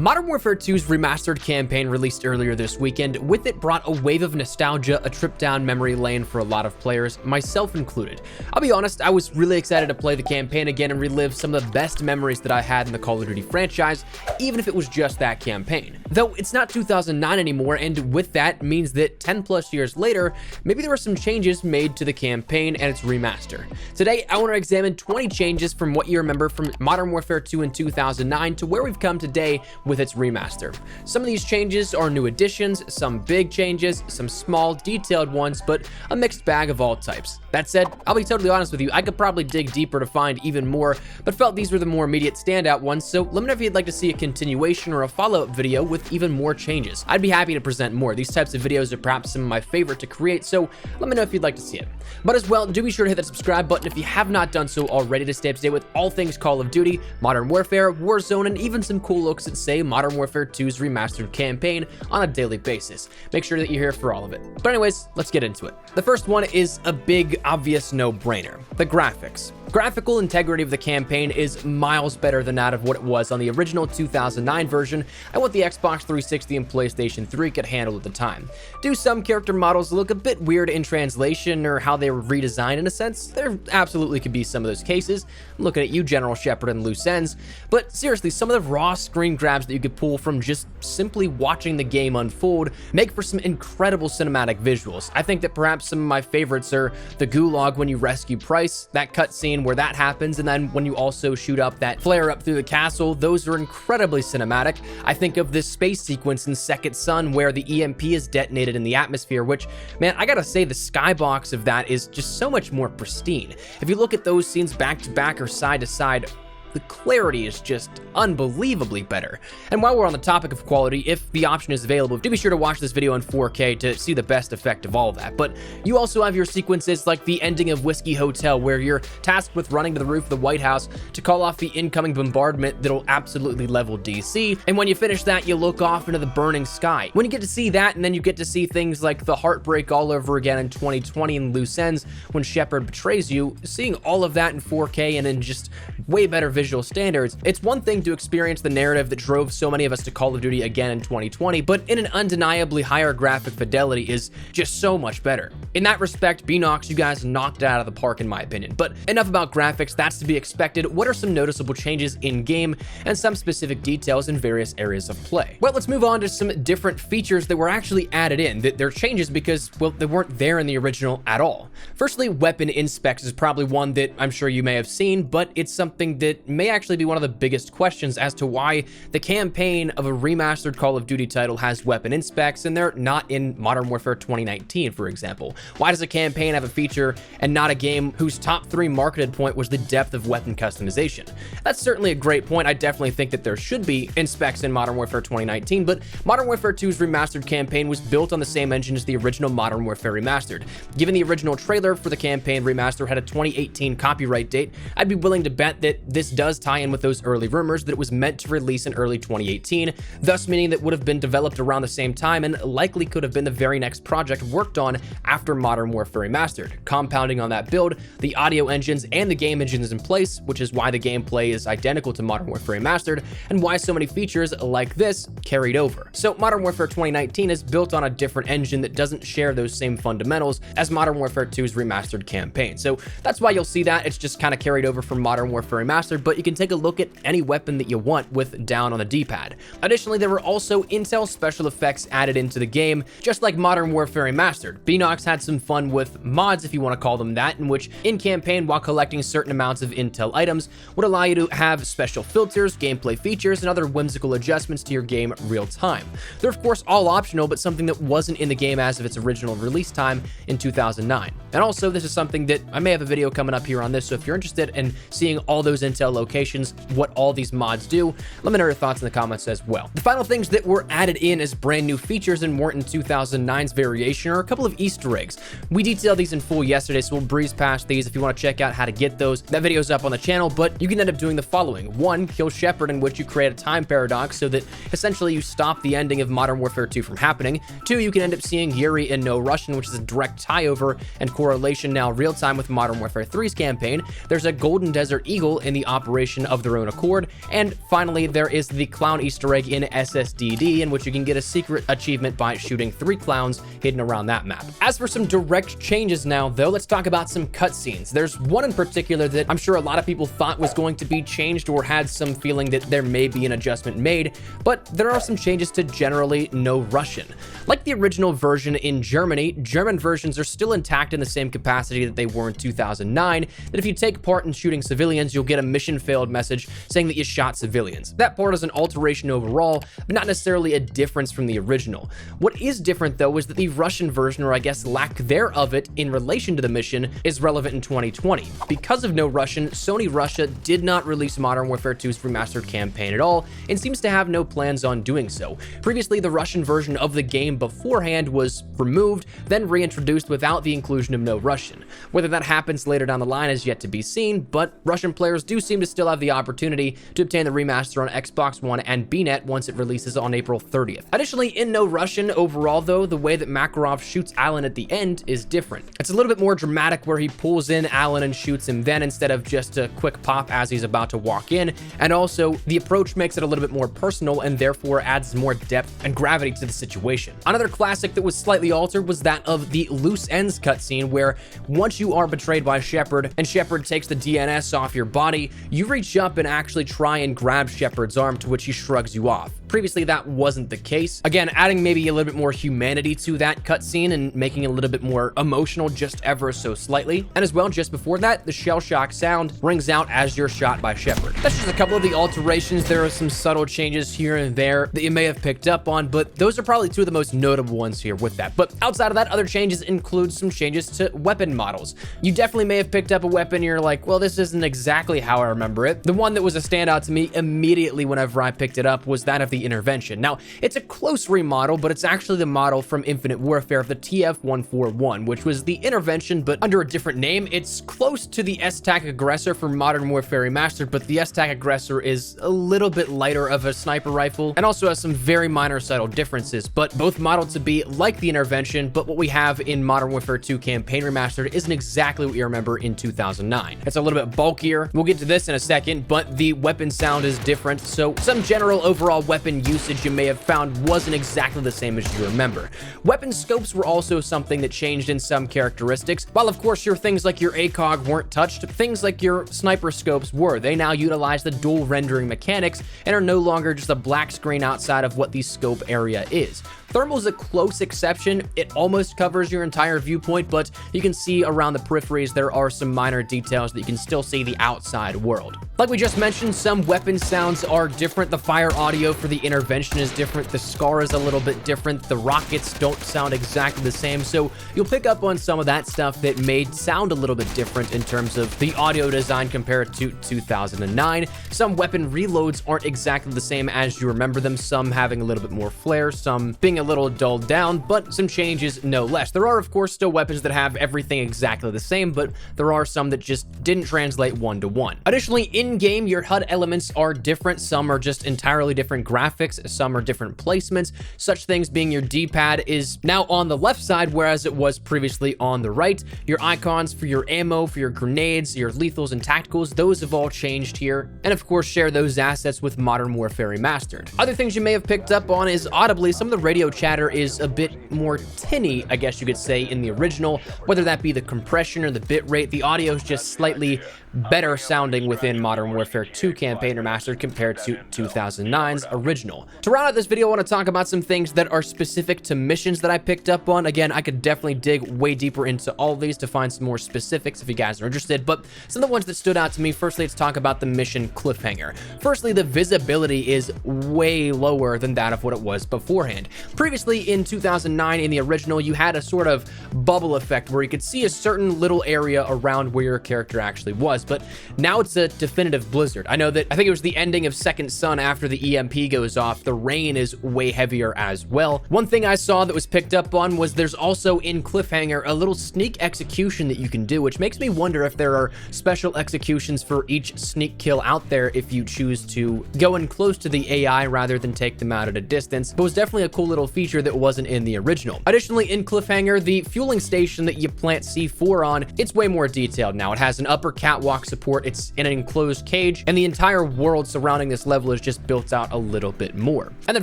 Modern Warfare 2's Remastered campaign released earlier this weekend. With it brought a wave of nostalgia, a trip down memory lane for a lot of players, myself included. I'll be honest, I was really excited to play the campaign again and relive some of the best memories that I had in the Call of Duty franchise, even if it was just that campaign. Though it's not 2009 anymore, and with that means that 10 plus years later, maybe there were some changes made to the campaign and its remaster. Today, I want to examine 20 changes from what you remember from Modern Warfare 2 in 2009 to where we've come today with its remaster. Some of these changes are new additions, some big changes, some small, detailed ones, but a mixed bag of all types. That said, I'll be totally honest with you, I could probably dig deeper to find even more, but felt these were the more immediate standout ones, so let me know if you'd like to see a continuation or a follow-up video with even more changes. I'd be happy to present more. These types of videos are perhaps some of my favorite to create, so let me know if you'd like to see it. But as well, do be sure to hit that subscribe button if you have not done so already to stay up to date with all things Call of Duty, Modern Warfare, Warzone, and even some cool looks at, say, Modern Warfare 2's Remastered campaign on a daily basis. Make sure that you're here for all of it. But anyways, let's get into it. The first one is a big, obvious no-brainer: the graphics. Graphical integrity of the campaign is miles better than that of what it was on the original 2009 version and what the Xbox 360 and PlayStation 3 could handle at the time. Do some character models look a bit weird in translation or how they were redesigned in a sense? There absolutely could be some of those cases. I'm looking at you, General Shepard and Loose Ends. But seriously, some of the raw screen grabs that you could pull from just simply watching the game unfold make for some incredible cinematic visuals. I think that perhaps some of my favorites are the Gulag when you rescue Price, that cutscene where that happens, and then when you also shoot up that flare up through the castle. Those are incredibly cinematic. I think of this space sequence in Second Son where the EMP is detonated in the atmosphere, which, man, I gotta say the skybox of that is just so much more pristine. If you look at those scenes back to back or side to side, the clarity is just unbelievably better. And while we're on the topic of quality, if the option is available, do be sure to watch this video in 4K to see the best effect of all of that. But you also have your sequences like the ending of Whiskey Hotel, where you're tasked with running to the roof of the White House to call off the incoming bombardment that'll absolutely level DC. And when you finish that, you look off into the burning sky. When you get to see that, and then you get to see things like the heartbreak all over again in 2020 in Loose Ends when Shepard betrays you, seeing all of that in 4K and in just way better visual standards, it's one thing to experience the narrative that drove so many of us to Call of Duty again in 2020, but in an undeniably higher graphic fidelity is just so much better. In that respect, Beanox, you guys knocked it out of the park in my opinion. But enough about graphics, that's to be expected. What are some noticeable changes in-game and some specific details in various areas of play? Well, let's move on to some different features that were actually added in. They're changes because, well, they weren't there in the original at all. Firstly, weapon inspects is probably one that I'm sure you may have seen, but it's something that may actually be one of the biggest questions as to why the campaign of a remastered Call of Duty title has weapon inspects and they're not in Modern Warfare 2019, for example. Why does a campaign have a feature and not a game whose top 3 marketed point was the depth of weapon customization? That's certainly a great point. I definitely think that there should be inspects in Modern Warfare 2019, but Modern Warfare 2's remastered campaign was built on the same engine as the original Modern Warfare Remastered. Given the original trailer for the campaign remaster had a 2018 copyright date, I'd be willing to bet that this does tie in with those early rumors that it was meant to release in early 2018, thus meaning that would have been developed around the same time and likely could have been the very next project worked on after Modern Warfare Remastered. Compounding on that build, the audio engines and the game engines in place, which is why the gameplay is identical to Modern Warfare Remastered and why so many features like this carried over. So Modern Warfare 2019 is built on a different engine that doesn't share those same fundamentals as Modern Warfare 2's remastered campaign. So that's why you'll see that it's just kind of carried over from Modern Warfare Remastered, but you can take a look at any weapon that you want with down on the D-pad. Additionally, there were also Intel special effects added into the game, just like Modern Warfare Remastered. Beanox had some fun with mods, if you want to call them that, in which in-campaign, while collecting certain amounts of Intel items, would allow you to have special filters, gameplay features, and other whimsical adjustments to your game real time. They're of course all optional, but something that wasn't in the game as of its original release time in 2009. And also, this is something that I may have a video coming up here on this, so if you're interested in seeing all those Intel locations, what all these mods do, let me know your thoughts in the comments as well. The final things that were added in as brand new features and weren't in 2009's variation are a couple of Easter eggs. We detailed these in full yesterday, so we'll breeze past these. If you want to check out how to get those, that video's up on the channel, but you can end up doing the following. 1, kill Shepard, in which you create a time paradox so that essentially you stop the ending of Modern Warfare 2 from happening. 2, you can end up seeing Yuri in No Russian, which is a direct tie-over and correlation now real-time with Modern Warfare 3's campaign. There's a Golden Desert Eagle in the Operation operation of their own accord. And finally, there is the clown Easter egg in SSDD, in which you can get a secret achievement by shooting 3 clowns hidden around that map. As for some direct changes now, though, let's talk about some cutscenes. There's one in particular that I'm sure a lot of people thought was going to be changed or had some feeling that there may be an adjustment made, but there are some changes to generally no Russian. Like the original version in Germany, German versions are still intact in the same capacity that they were in 2009, that if you take part in shooting civilians, you'll get a mission failed message saying that you shot civilians. That part is an alteration overall, but not necessarily a difference from the original. What is different, though, is that the Russian version, or I guess lack thereof it in relation to the mission, is relevant in 2020. Because of no Russian, Sony Russia did not release Modern Warfare 2's remastered campaign at all, and seems to have no plans on doing so. Previously, the Russian version of the game beforehand was removed, then reintroduced without the inclusion of no Russian. Whether that happens later down the line is yet to be seen, but Russian players do seem to still have the opportunity to obtain the remaster on Xbox One and BNet once it releases on April 30th. Additionally, in no Russian overall, though, the way that Makarov shoots Alan at the end is different. It's a little bit more dramatic, where he pulls in Alan and shoots him then, instead of just a quick pop as he's about to walk in, and also the approach makes it a little bit more personal and therefore adds more depth and gravity to the situation. Another classic that was slightly altered was that of the loose ends cutscene, where once you are betrayed by Shepard and Shepard takes the DNS off your body, you reach up and actually try and grab Shepard's arm, to which he shrugs you off. Previously, that wasn't the case. Again, adding maybe a little bit more humanity to that cutscene and making it a little bit more emotional just ever so slightly. And as well, just before that, the shell shock sound rings out as you're shot by Shepard. That's just a couple of the alterations. There are some subtle changes here and there that you may have picked up on, but those are probably two of the most notable ones here with that. But outside of that, other changes include some changes to weapon models. You definitely may have picked up a weapon and you're like, well, this isn't exactly how I remember it. The one that was a standout to me immediately whenever I picked it up was that of the Intervention. Now, it's a close remodel, but it's actually the model from Infinite Warfare of the TF-141, which was the Intervention, but under a different name. It's close to the S-TAC Aggressor from Modern Warfare Remastered, but the S-TAC Aggressor is a little bit lighter of a sniper rifle and also has some very minor subtle differences, but both modeled to be like the Intervention. But what we have in Modern Warfare 2 Campaign Remastered isn't exactly what you remember in 2009. It's a little bit bulkier. We'll get to this in a second, but the weapon sound is different, so some general overall weapon usage you may have found wasn't exactly the same as you remember. Weapon scopes were also something that changed in some characteristics. While of course your things like your ACOG weren't touched, things like your sniper scopes were. They now utilize the dual rendering mechanics and are no longer just a black screen outside of what the scope area is. Thermal's a close exception. It almost covers your entire viewpoint, but you can see around the peripheries there are some minor details that you can still see the outside world. Like we just mentioned, some weapon sounds are different. The fire audio for the Intervention is different. The SCAR is a little bit different. The rockets don't sound exactly the same, so you'll pick up on some of that stuff that made sound a little bit different in terms of the audio design compared to 2009. Some weapon reloads aren't exactly the same as you remember them, some having a little bit more flair, some being a little dulled down, but some changes no less. There are, of course, still weapons that have everything exactly the same, but there are some that just didn't translate one-to-one. Additionally, in-game, your HUD elements are different. Some are just entirely different graphics, some are different placements. Such things being your D-pad is now on the left side, whereas it was previously on the right. Your icons for your ammo, for your grenades, your lethals and tacticals, those have all changed here. And of course, share those assets with Modern Warfare Remastered. Other things you may have picked up on is audibly some of the radio chatter is a bit more tinny, I guess you could say, in the original, whether that be the compression or the bit rate. The audio is just slightly better sounding within Modern Warfare 2 Campaign Remastered compared to 2009's original. To round out this video, I want to talk about some things that are specific to missions that I picked up on. Again, I could definitely dig way deeper into all of these to find some more specifics if you guys are interested, but some of the ones that stood out to me, firstly, let's talk about the mission cliffhanger. Firstly, the visibility is way lower than that of what it was beforehand. Previously, in 2009, in the original, you had a sort of bubble effect where you could see a certain little area around where your character actually was, but now it's a definitive blizzard. I know that, I think it was the ending of Second Son after the EMP goes off, the rain is way heavier as well. One thing I saw that was picked up on was there's also in Cliffhanger a little sneak execution that you can do, which makes me wonder if there are special executions for each sneak kill out there if you choose to go in close to the AI rather than take them out at a distance. But it was definitely a cool little feature that wasn't in the original. Additionally, in Cliffhanger, the fueling station that you plant C4 on, it's way more detailed now. It has an upper catwalk walk support. It's in an enclosed cage, and the entire world surrounding this level is just built out a little bit more. And then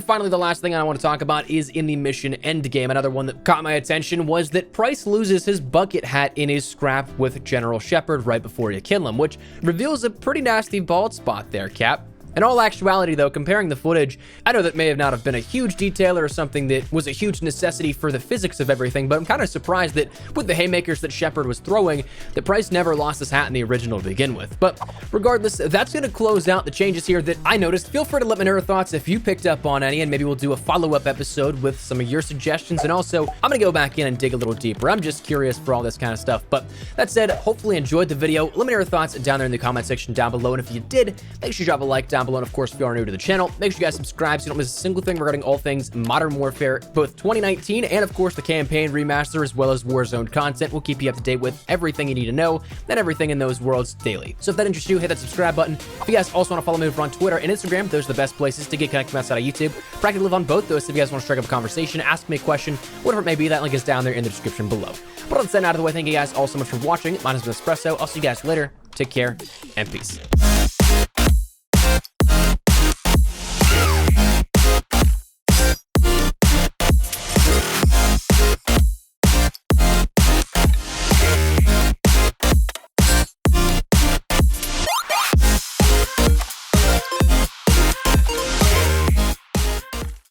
finally, the last thing I want to talk about is in the mission endgame. Another one that caught my attention was that Price loses his bucket hat in his scrap with General Shepard right before you kill him, which reveals a pretty nasty bald spot there, Cap. In all actuality, though, comparing the footage, I know that may have not have been a huge detail or something that was a huge necessity for the physics of everything, but I'm kind of surprised that with the haymakers that Shepard was throwing, that Price never lost his hat in the original to begin with. But regardless, that's going to close out the changes here that I noticed. Feel free to let me know your thoughts if you picked up on any, and maybe we'll do a follow-up episode with some of your suggestions. And also, I'm going to go back in and dig a little deeper. I'm just curious for all this kind of stuff. But that said, hopefully you enjoyed the video. Let me know your thoughts down there in the comment section down below. And if you did, make sure you drop a like down below. And of course, if you are new to the channel, make sure you guys subscribe so you don't miss a single thing regarding all things Modern Warfare, both 2019 and of course the campaign remaster, as well as Warzone content. We'll keep you up to date with everything you need to know and everything in those worlds daily. So if that interests you, hit that subscribe button. If you guys also want to follow me over on Twitter and Instagram, those are the best places to get connected outside of YouTube. Practically live on both those, so if you guys want to strike up a conversation, ask me a question, whatever it may be, that link is down there in the description below. But let's get out of the way. Thank you guys all so much for watching. My name is Espresso. I'll see you guys later. Take care and peace.